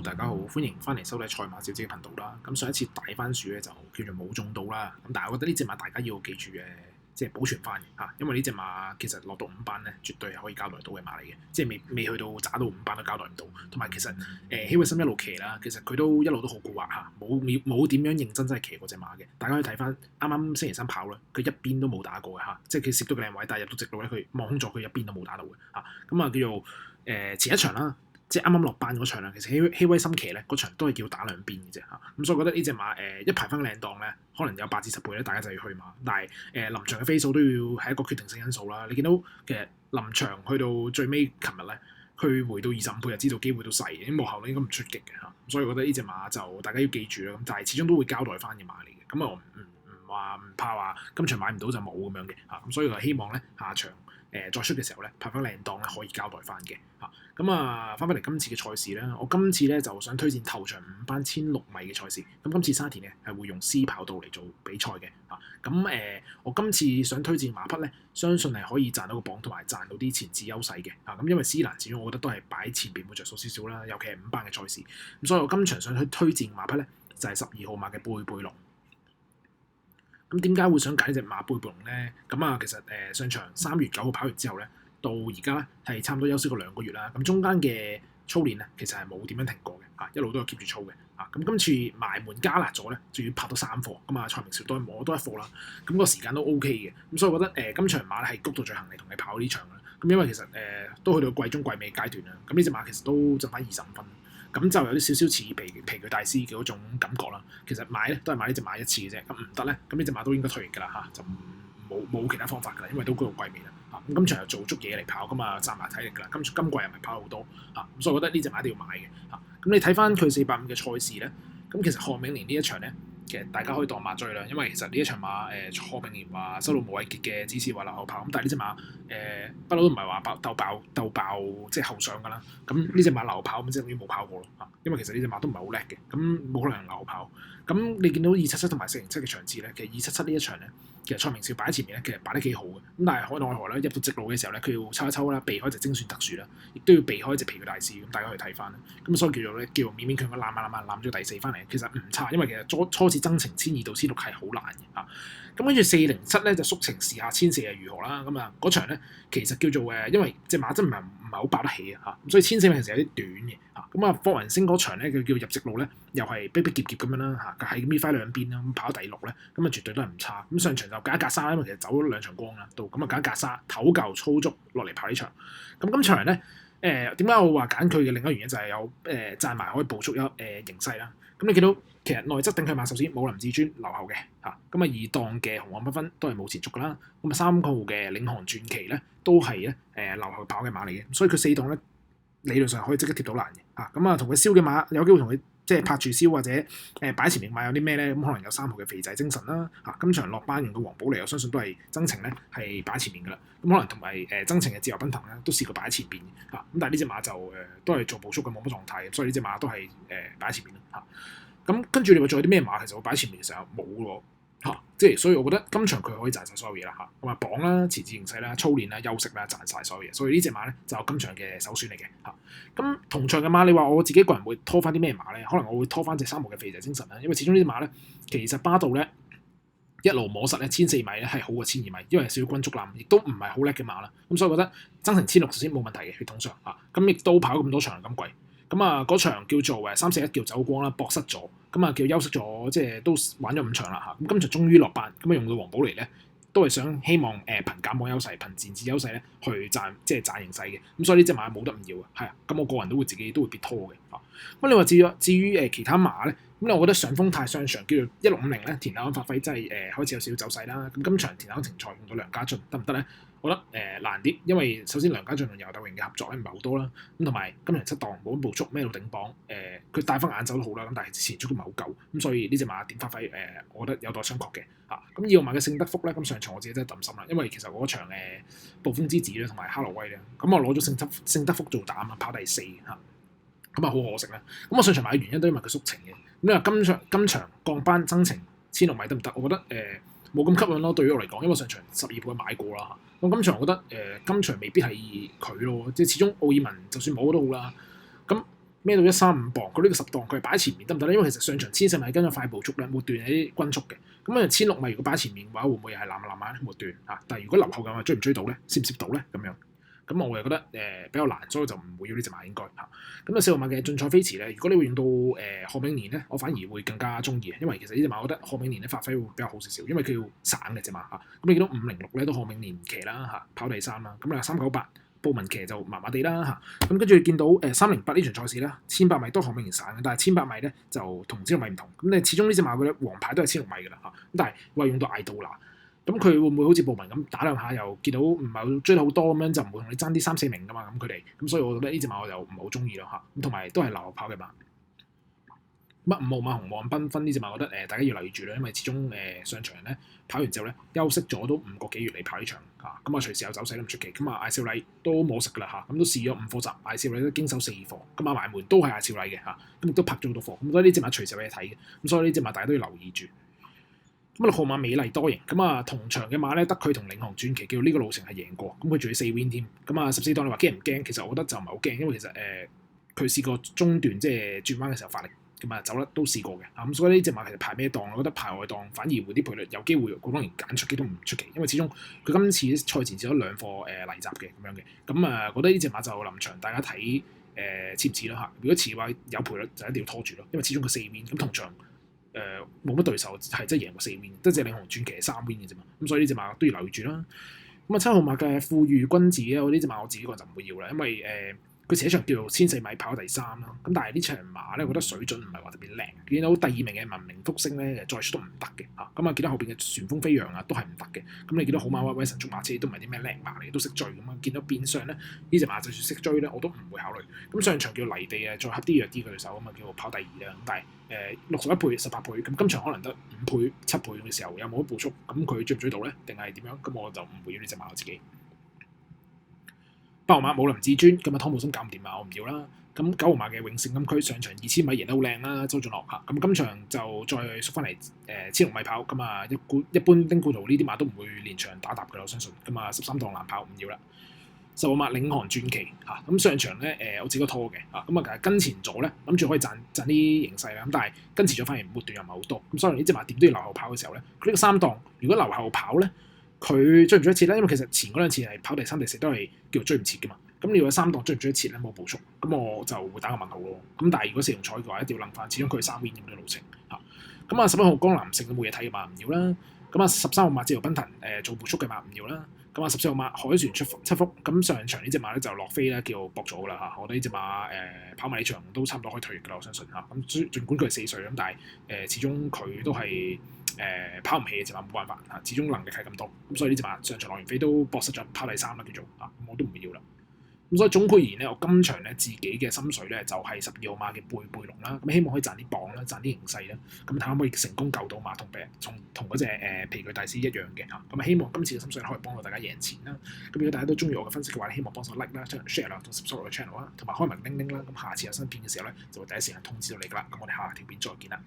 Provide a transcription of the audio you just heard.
Hello，大家好，歡迎翻嚟收睇賽馬小姐嘅頻道啦。咁上一次大番薯咧就叫做冇中到啦。咁但係我覺得呢隻馬大家要記住嘅，即係保存翻嘅嚇，因為呢隻馬其實落到5班咧，絕對係可以交代到嘅馬嚟嘅，即係未去到渣到5班都交代唔到。同埋其實希維森一路騎啦，其實佢都一路都好蠱惑嚇，冇點樣認真係騎過隻馬嘅。大家可以睇翻啱啱星期三跑啦，佢一邊都冇打過嘅嚇，即係佢攝到個靚位，但係入到直路咧，佢望空咗，佢一邊都冇打到嘅嚇。咁啊叫做前一場啦。即係啱啱落班嗰場啦，其實希威森騎咧嗰場都係叫打兩邊嘅啫嚇，咁所以我覺得呢隻馬一排翻個靚檔咧，可能有8至10倍咧，大家就要去馬。但係臨場嘅飛數都要係一個決定性因素啦。你見到其實臨場去到最尾，琴日咧佢回到25倍就知道機會都細嘅，啲幕後應該唔出擊嘅嚇，所以我覺得呢隻馬就大家要記住啦。咁但係始終都會交代翻嘅馬嚟嘅，咁啊唔怕話今場買唔到就冇咁樣嘅嚇，咁所以我希望咧下場再出嘅時候咧，派翻靚檔咧可以交代翻嘅嚇。咁啊，翻嚟今次嘅賽事咧，我今次咧就想推薦頭場5班16米嘅賽事。咁今次沙田咧係會用 C 跑道嚟做比賽嘅嚇。咁我今次想推薦馬匹咧，相信係可以賺到個榜同埋賺到啲前置優勢嘅嚇。咁因為斯蘭始終我覺得都係擺喺前邊會着數少少啦，尤其係5班嘅賽事。咁所以我今場想去推薦馬匹咧，就係12號馬嘅貝貝龍。咁點解會想揀呢隻馬貝貝龍咧？咁啊，其實上場3月9號跑完之後咧，到而家咧係差唔多休息過2個月啦。咁中間嘅操練咧，其實係冇點樣停過嘅嚇，一路都有 keep 住操嘅嚇。咁今次埋門加辣咗咧，仲要拍到3課，咁啊蔡明紹都係摸多1課啦。咁個時間都 OK 嘅，咁所以我覺得今場馬咧係谷到最行嚟同你跑呢場啦。咁因為其實都去到季中季尾階段啦，咁呢隻馬其實都剩翻25分。咁就有啲少少似皮具大師嘅嗰種感覺啦。其實買咧都係買呢隻馬一次嘅啫，咁唔得咧，咁呢隻馬都應該退役㗎啦嚇，就冇其他方法㗎啦，因為都嗰個季尾啦嚇。咁今場又做足嘢嚟跑㗎嘛，賺埋體力㗎啦。今季又唔係跑好多嚇，咁所以我覺得呢隻馬一定要買嘅嚇。咁你睇翻佢485嘅賽事咧，咁其實賀銘年呢一場咧，其實大家可以當馬追啦，因為其實呢一場馬賀銘年話收到無偉傑嘅指示話留後跑，咁但係呢隻馬不嬲都唔係話鬥爆即係後上㗎啦。咁呢隻馬留後跑咁即係等於冇跑過咯嚇，因為其實呢隻馬都唔係好叻嘅，咁冇可能留後跑。咁你見到277同埋407嘅場次咧，其實277呢一場咧，其實蔡明紹擺喺前面咧，其實擺得幾好嘅。咁但係奈何咧入到直路嘅時候咧，佢要抽一抽啦，避開隻精選特殊啦，亦都要避開隻皮具大師。咁大家可以睇翻啦。咁所以叫做勉勉強強攬咗第4翻嚟，其實唔差，因為其實初次增程1200到1600係好難嘅嚇。咁跟住407咧就縮程試下1400係如何啦。咁啊嗰場咧其實叫做因為隻馬真唔係好爆得起啊嚇，咁所以1400其實有啲短嘅嚇。咁啊霍雲星嗰場咧佢叫入直路咧又係逼夾咁樣啦嚇，係搣翻兩邊啦，咁跑第6咧，咁啊絕對都係唔差。咁上場就隔一格沙，因為其實走咗2場光啦，到咁啊隔一格沙唞夠操足落嚟跑呢場。咁今場咧點解我話揀佢嘅另一個原因就係有賺埋可以捕捉形勢啦。咁你見到其實內側頂佢馬首先冇林志尊留後嘅嚇，咁啊2檔嘅紅黃不分都係冇前足噶啦，咁啊3號嘅領航傳奇咧都係咧留後跑嘅馬嚟嘅，所以佢4檔咧理論上可以即刻貼到欄嘅嚇，咁啊同佢燒嘅馬有機會同佢即係拍住燒或者擺前面馬有啲咩咧，咁可能有3號嘅肥仔精神啦嚇，今場落班用嘅黃寶嚟，我相信都係增程咧係擺前面噶啦，咁可能同埋增程嘅自由奔騰咧都試過擺喺前邊嚇，咁但係呢隻馬就都係做步速嘅冇乜狀態，所以呢隻馬都係擺喺前面嚇。咁跟住你話仲有啲咩馬，其實我擺前面嘅時候冇喎嚇，即係所以我覺得今場佢可以賺晒所有嘢啦嚇，咁啊磅啦、前置形勢啦、操練啦、休息啦，賺晒所有嘢，所以呢隻馬咧就今場嘅首選嚟嘅嚇。咁同場嘅馬，你話我自己個人會拖翻啲咩馬咧？可能我會拖翻隻3號嘅肥仔精神啦，因為始終呢隻馬咧其實巴道咧一路摸實咧1400米咧係好過1200米，因為少少均足攬，亦都唔係好叻嘅馬啦。咁所以我覺得增程1600先冇問題嘅血統上嚇，咁亦都跑咁多場今季。咁啊，嗰場叫做341叫走光啦，搏失咗，咁啊叫休息咗，即係都玩咗5場啦嚇。咁今場終於落班，咁啊用到黃寶嚟咧，都係想希望憑減磅優勢、憑前置優勢咧去賺形勢嘅。咁所以呢隻馬冇得唔要嘅，係啊。咁我個人都會自己必拖嘅嚇。咁你話至於其他馬咧，咁我覺得上風泰上場叫做1650咧，田口發揮真係開始有少少走勢啦。咁今場田口停賽用到梁家俊得唔得咧？我覺得難啲，因為首先梁家俊同游鬥榮嘅合作咧唔係好多啦，咁同埋今場7檔冇咁步速，咩到頂磅，佢帶翻眼走都好啦，咁但係前速都唔係好夠，咁所以呢隻馬點發揮我覺得有待商榷嘅嚇。咁2號馬嘅聖德福咧，咁上場我自己真係抌心啦，因為其實嗰場暴風之子咧同埋哈羅威咧，咁我攞咗聖德福做膽啊，跑第4嚇，咁啊好可惜啦。咁我上場買嘅原因都因為佢縮程嘅，咁你話今場降班增程1600米得唔得？我覺得冇咁吸引咯，對於我嚟講，因為上場12倍買過啦嚇。咁今場我覺得今場未必係佢咯，即係始終奧爾文就算冇都好啦。咁孭到135磅，佢呢個10檔佢係擺喺前面得唔得咧？因為其實上場1000米跟咗快步速咧，末段係啲均速嘅。咁啊1600米如果擺喺前面嘅話，會唔會又係攬下末段啊？但係如果留後嘅話，追唔追到咧？攝唔攝到咧？咁樣咁我又覺得比較難，所以就唔會要呢隻馬應該嚇。咁4號馬嘅進賽飛馳咧，如果你會用到賀銘年咧，我反而會更加中意，因為其實呢隻馬我覺得賀銘年咧發揮會比較好少少，因為佢要省嘅隻馬嚇。咁你見到506咧都賀銘年騎啦嚇，跑第3啦。咁你話398。布文騎就麻麻地啦嚇，咁跟住見到308呢場賽事啦，1500米都賀銘年省嘅，但係1500米咧就同1600米唔同，咁你始終呢隻馬佢咧黃牌都係1600米嘅啦嚇，咁但係話用到艾杜拿，咁佢會唔會好似布文咁打兩下又見到唔係追得好多咁樣，就唔會同你爭啲3-4名噶嘛，咁佢哋，咁所以我覺得呢隻馬我就唔係好中意咯嚇，咁同埋都係留後跑嘅馬。5號馬紅望繽紛呢隻馬，我覺得大家要留意住啦，因為始終上場咧跑完之後咧休息咗都5個幾月嚟跑呢場嚇，咁啊隨時有走勢都唔出奇。咁啊艾少禮都冇食噶啦嚇，咁都試咗5課集，艾少禮都經手4課，咁啊埋門都係艾少禮嘅嚇，咁亦都拍咗好多課，咁所以呢隻馬隨時有嘢睇嘅，咁所以呢隻馬大家都要留意住。咁6號馬美麗多型，咁啊同場嘅馬咧得佢同領航傳奇叫呢個路程係贏過，咁佢仲要4 win 添，咁啊14檔你話驚唔驚？其實我覺得就唔係好驚，因為其實佢試過中段即係轉彎嘅時候發力。咁啊走得都試過嘅，咁所以呢隻馬其實排咩檔，我覺得排外檔反而會啲賠率有機會，好多人揀出機都唔出奇，因為始終佢今次賽前試咗2課泥閘嘅咁樣嘅，咁啊覺得呢隻馬就臨場大家睇似唔似咯嚇？如果似嘅話有賠率就一定要拖住咯，因為始終佢4 win，咁同場冇乜對手係真係贏過4 win，得隻領航傳奇係3 win 嘅啫嘛，咁所以呢隻馬都要留意住啦。咁啊7號馬嘅富裕君子咧，我呢隻馬我自己個人就唔會要啦，因為佢前一場叫做1400米跑第3啦，咁但係呢場馬咧，我覺得水準唔係話特別靚。見到第2名嘅文明福星咧，再出都唔得嘅嚇，咁啊見到後邊嘅旋風飛揚啊，都係唔得嘅。咁你見到好馬威神速馬車都唔係啲咩叻馬嚟，都識追咁啊。見到變相咧，呢隻馬就算識追咧，我都唔會考慮。咁上場叫泥地啊，再合啲弱啲嘅對手啊嘛，叫做跑第2啦。咁但係61倍、18倍，咁今場可能得5倍、7倍嘅時候，有冇得步速？咁佢追唔追到咧？定係點樣？咁我就唔會要呢隻馬我自己。8號馬武林至尊，咁啊湯姆森搞唔掂啊，我唔要啦。咁9號馬嘅永勝金區上場2000米贏得好靚啦，周俊樂嚇。咁今場就再縮翻嚟1600米跑，咁啊一般丁固圖呢啲馬都唔會連場打搭嘅，我相信。咁啊13檔難跑唔要啦。10號馬領航傳奇嚇，咁上場咧我自己都拖嘅嚇，咁啊跟前咗咧，諗住可以賺啲形勢啦。咁但係跟前咗反而末段又唔係好多，咁所以呢隻馬點都要留後跑嘅時候咧，佢呢個3檔如果留後跑咧。佢追唔追得切咧？因為其實前嗰2次係跑第3、第4都係叫做追唔切嘅嘛。咁你話3檔追唔追得切咧？冇步速，咁我就會打個問號咯。咁但係如果4用彩嘅話，一定要諗翻，始終佢係3 win 咁嘅路程嚇。咁啊11號江南城都冇嘢睇嘅馬唔要啦。咁啊13號馬自由奔騰做步速嘅馬唔要啦。咁啊14號馬海船出7福，咁上場呢隻馬咧就落飛咧叫搏咗啦嚇。我覺得呢隻馬跑埋呢場都差唔多可以退役嘅啦，我相信嚇。咁儘管佢係4歲咁，但係始終佢都係。跑唔起嘅隻馬冇辦法嚇，始終能力係咁多，咁所以呢隻馬上場落完飛都搏失咗跑第3啦叫做嚇，咁我都唔會要啦。咁所以總括而言咧，我今場咧自己嘅心水咧就係12號馬嘅貝貝龍啦，咁希望可以賺啲磅啦，賺啲形勢啦，咁睇下可唔可以成功救到馬同嗰隻皮具大師一樣嘅嚇，咁希望今次嘅心水可以幫到大家贏錢啦。咁如果大家都中意我嘅分析嘅話，希望幫手 like 啦、share 啦、同 subscribe 我嘅 channel 啦，同埋開埋鈴鈴啦，咁下次有新片嘅時候咧就會第一時間通知到你噶啦。咁我哋下條片再見啦。